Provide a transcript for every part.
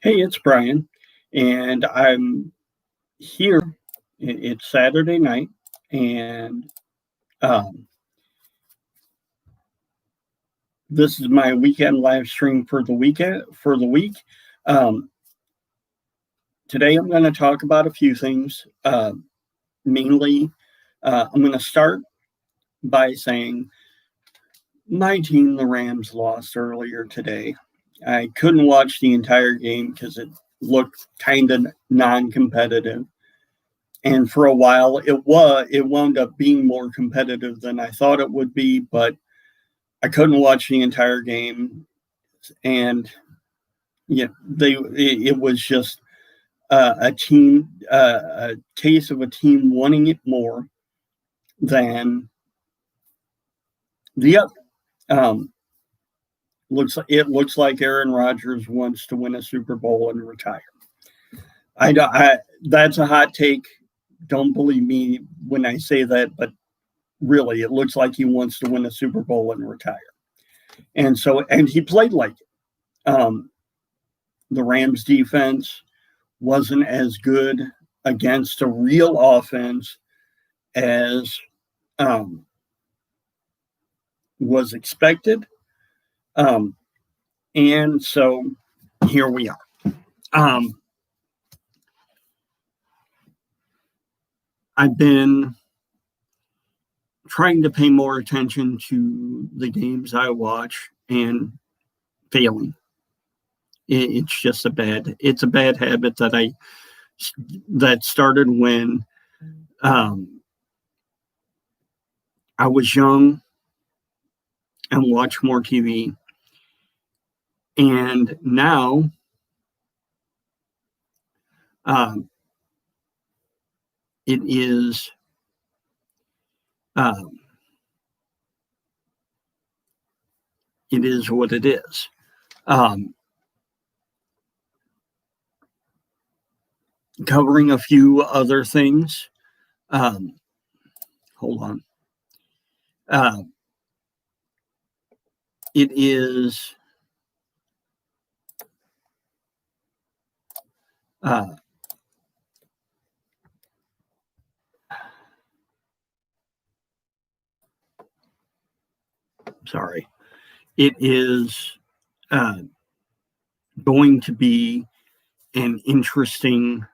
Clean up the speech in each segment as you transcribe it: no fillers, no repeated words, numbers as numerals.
Hey, it's Brian, and I'm here. It's Saturday night, and um, this is my weekend live stream for the week. Um, Today, I'm going to talk about a few things. Mainly, I'm going to start by saying my team, the Rams, lost earlier today. I couldn't watch the entire game because it looked kind of non-competitive. And for a while it wound up being more competitive than I thought it would be, but I couldn't watch the entire game. And yeah, it was just a case of a team wanting it more than the other. um, looks like Aaron Rodgers wants to win a Super Bowl and retire. I That's a hot take. Don't believe me when I say that, but really, it looks like he wants to win a Super Bowl and retire. And he played like it. The Rams defense wasn't as good against a real offense as um, was expected. Um, and so here we are. I've been trying to pay more attention to the games I watch and failing. It's just a bad habit that started when I was young and watched more TV, and now it is what it is. Covering a few other things. Hold on. It is sorry. It is going to be an interesting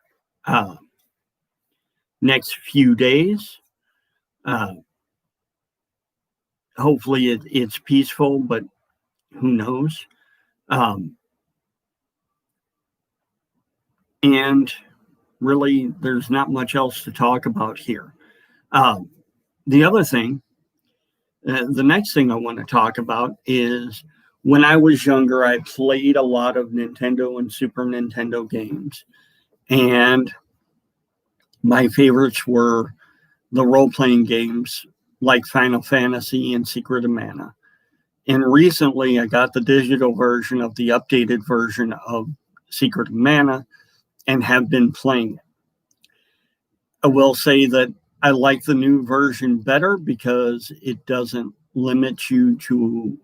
next few days. Hopefully it's peaceful, but who knows? And really, there's not much else to talk about here. The other thing, the next thing I want to talk about is when I was younger, I played a lot of Nintendo and Super Nintendo games. And my favorites were the role-playing games like Final Fantasy and Secret of Mana. And recently, I got the digital version of the updated version of Secret of Mana and have been playing it. I will say that I like the new version better because it doesn't limit you to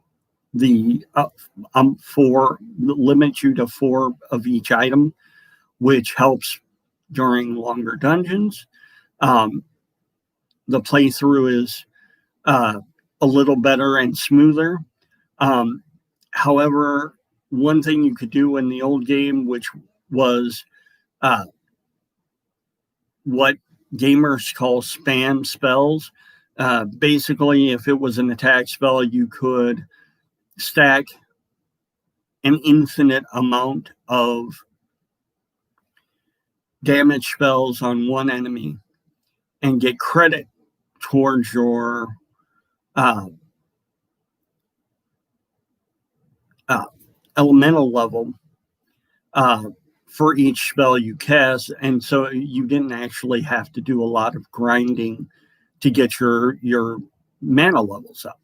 four of each item, which helps during longer dungeons. The playthrough is a little better and smoother. However, one thing you could do in the old game, which was what gamers call spam spells. Basically, if it was an attack spell, you could stack an infinite amount of damage spells on one enemy and get credit towards your elemental level for each spell you cast. And so you didn't actually have to do a lot of grinding to get your mana levels up.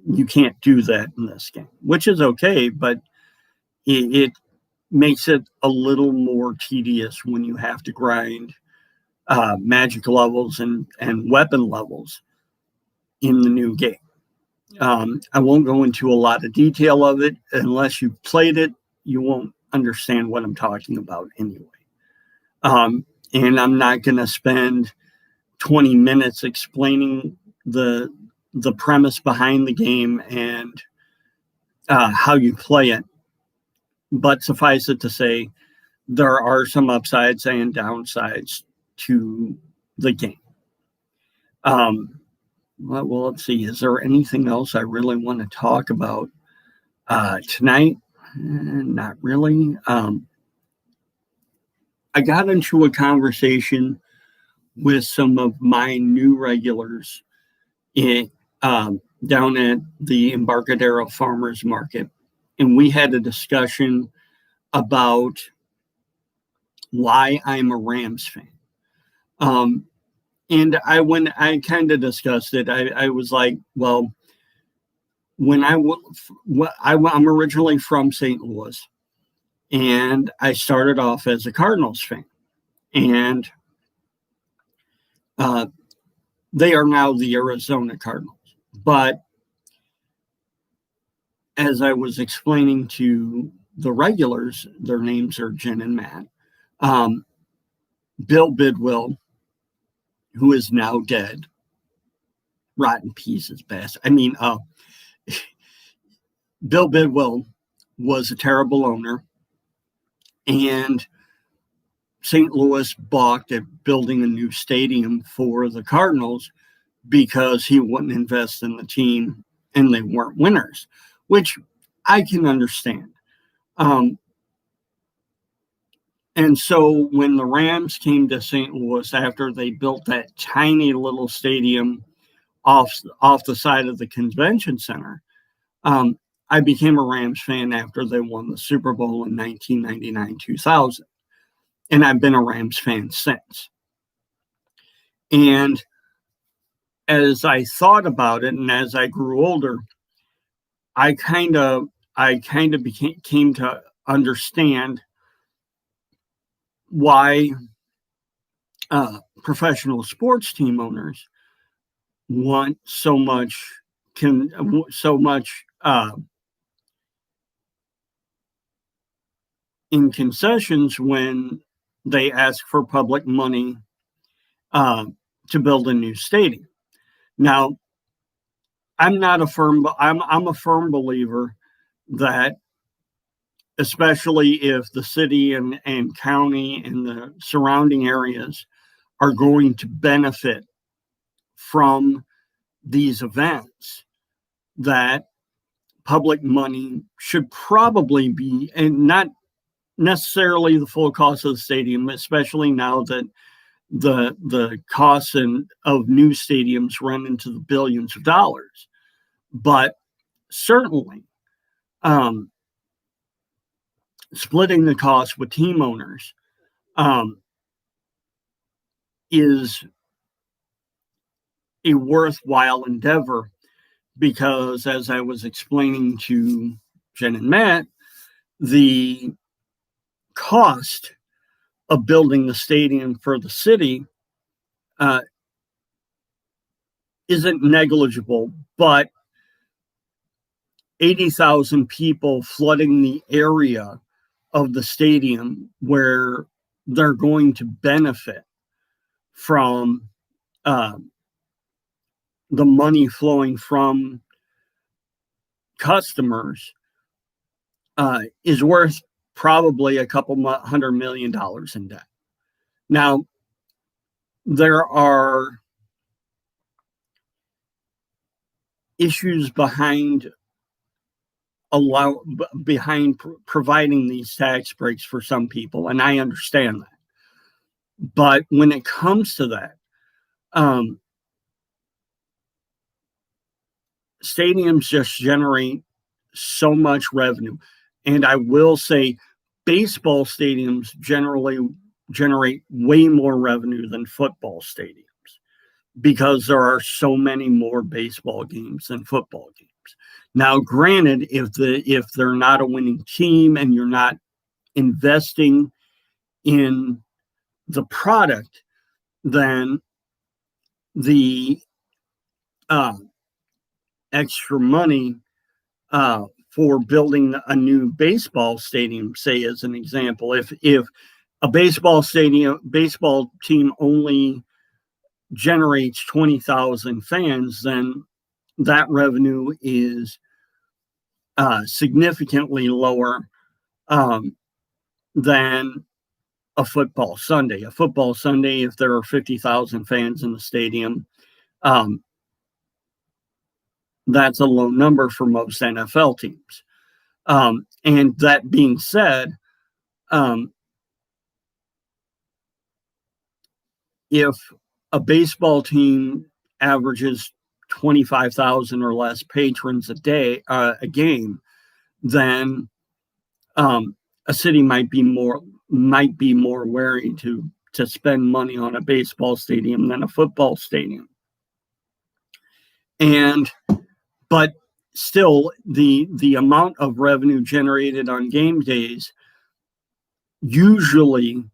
You can't do that in this game, which is okay, but it makes it a little more tedious when you have to grind magic levels and weapon levels in the new game. I won't go into a lot of detail of it. Unless you've played it, you won't understand what I'm talking about anyway. And I'm not going to spend 20 minutes explaining the premise behind the game and how you play it. But suffice it to say, there are some upsides and downsides to the game. Well, let's see. Is there anything else I really want to talk about tonight? Not really. I got into a conversation with some of my new regulars down at the Embarcadero Farmers Market, and we had a discussion about why I'm a Rams fan. And I kind of discussed it. I was like, well, I'm originally from St. Louis, and I started off as a Cardinals fan, and they are now the Arizona Cardinals. But as I was explaining to the regulars, their names are Jen and Matt, Bill Bidwell, who is now dead, rotten pieces, bastard. I mean, Bill Bidwell was a terrible owner, and St. Louis balked at building a new stadium for the Cardinals because he wouldn't invest in the team and they weren't winners, which I can understand. And so when the Rams came to St. Louis after they built that tiny little stadium off the side of the convention center, I became a Rams fan after they won the Super Bowl in 1999-2000. And I've been a Rams fan since. And as I thought about it and as I grew older, I kind of came to understand why professional sports team owners want so much in concessions when they ask for public money to build a new stadium. Now, I'm a firm believer that, especially if the city and county and the surrounding areas are going to benefit from these events, that public money should probably be, and not necessarily the full cost of the stadium, especially now that the costs of new stadiums run into the billions of dollars. But certainly splitting the cost with team owners is a worthwhile endeavor, because as I was explaining to Jen and Matt, the cost of building the stadium for the city isn't negligible, but 80,000 people flooding the area of the stadium where they're going to benefit from the money flowing from customers is worth probably a couple $100 million in debt. Now, there are issues behind providing these tax breaks for some people, and I understand that. But when it comes to that, stadiums just generate so much revenue. And I will say baseball stadiums generally generate way more revenue than football stadiums, because there are so many more baseball games than football games. Now, granted, if they're not a winning team and you're not investing in the product, then the extra money for building a new baseball stadium, say as an example, if a baseball team only generates 20,000 fans, then that revenue is significantly lower than a football Sunday. A football Sunday, if there are 50,000 fans in the stadium, that's a low number for most NFL teams. And that being said, if a baseball team averages 25,000 or less patrons a game, then a city might be more wary to spend money on a baseball stadium than a football stadium. But still, the amount of revenue generated on game days usually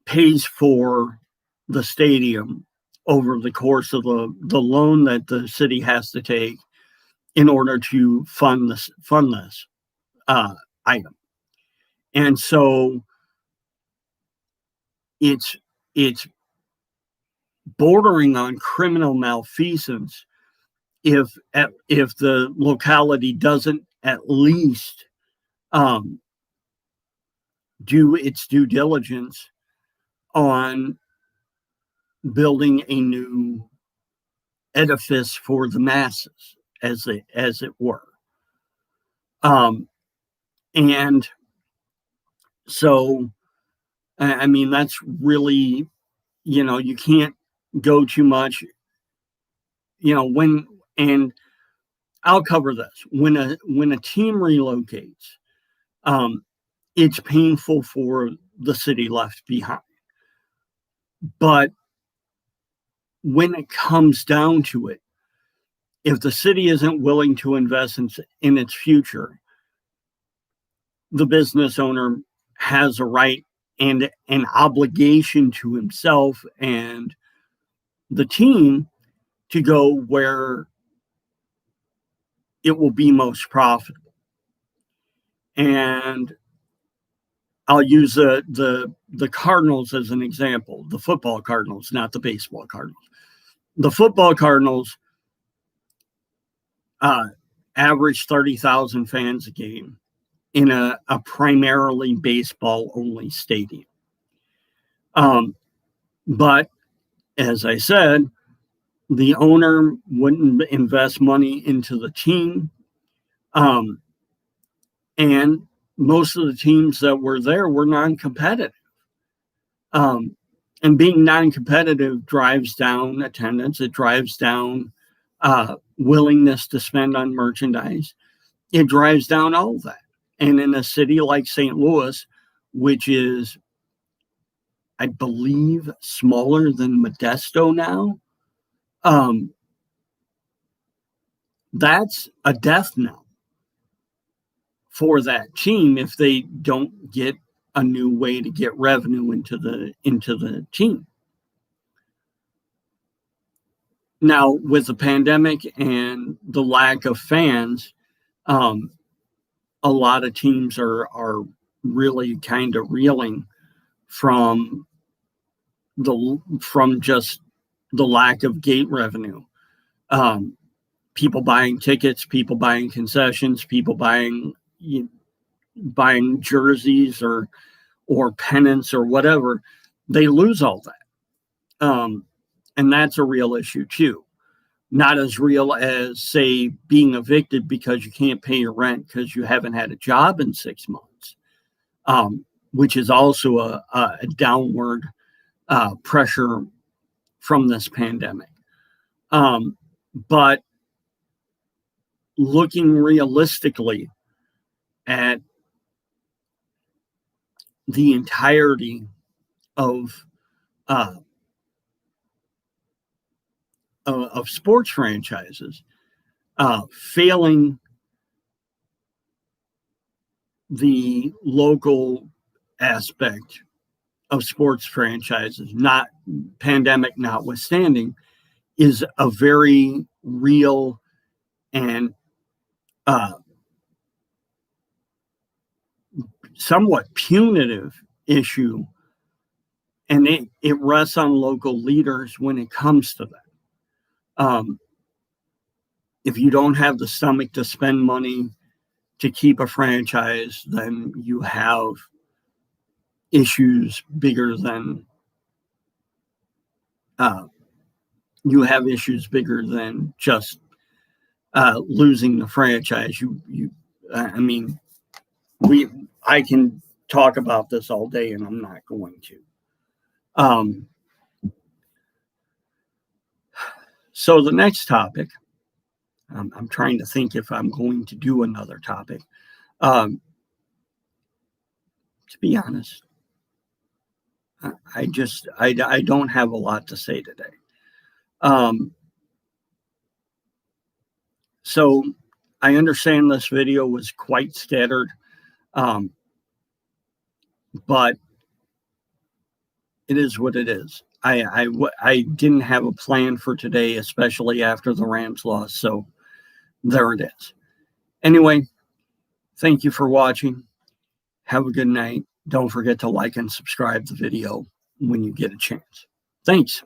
pays for the stadium over the course of the loan that the city has to take in order to fund this item. And so it's bordering on criminal malfeasance if the locality doesn't at least do its due diligence on building a new edifice for the masses, as it were. And so, I mean, that's really, you can't go too much, and I'll cover this. When a team relocates, it's painful for the city left behind. But when it comes down to it, if the city isn't willing to invest in its future, the business owner has a right and an obligation to himself and the team to go where it will be most profitable. And I'll use the Cardinals as an example, the football Cardinals, not the baseball Cardinals. The football Cardinals average 30,000 fans a game in a primarily baseball-only stadium. But as I said, the owner wouldn't invest money into the team. And most of the teams that were there were non-competitive. And being non-competitive drives down attendance. It drives down willingness to spend on merchandise. It drives down all of that. And in a city like St. Louis, which is, I believe, smaller than Modesto now, that's a death knell for that team if they don't get a new way to get revenue into the team. Now, with the pandemic and the lack of fans, a lot of teams are really kind of reeling from just the lack of gate revenue. People buying tickets, people buying concessions, people buying jerseys or pennants or whatever. They lose all that. And that's a real issue too. Not as real as, say, being evicted because you can't pay your rent because you haven't had a job in 6 months, which is also a downward pressure from this pandemic. But looking realistically at the entirety of sports franchises, failing the local aspect of sports franchises, not pandemic notwithstanding, is a very real and uh, somewhat punitive issue, and it rests on local leaders when it comes to that. If you don't have the stomach to spend money to keep a franchise, then you have issues bigger than just losing the franchise. I mean, I can talk about this all day, and I'm not going to. So the next topic, I'm trying to think if I'm going to do another topic. To be honest, I don't have a lot to say today. So I understand this video was quite scattered, but it is what it is. I didn't have a plan for today, especially after the Rams loss. So there it is. Anyway, thank you for watching. Have a good night. Don't forget to like and subscribe the video when you get a chance. Thanks.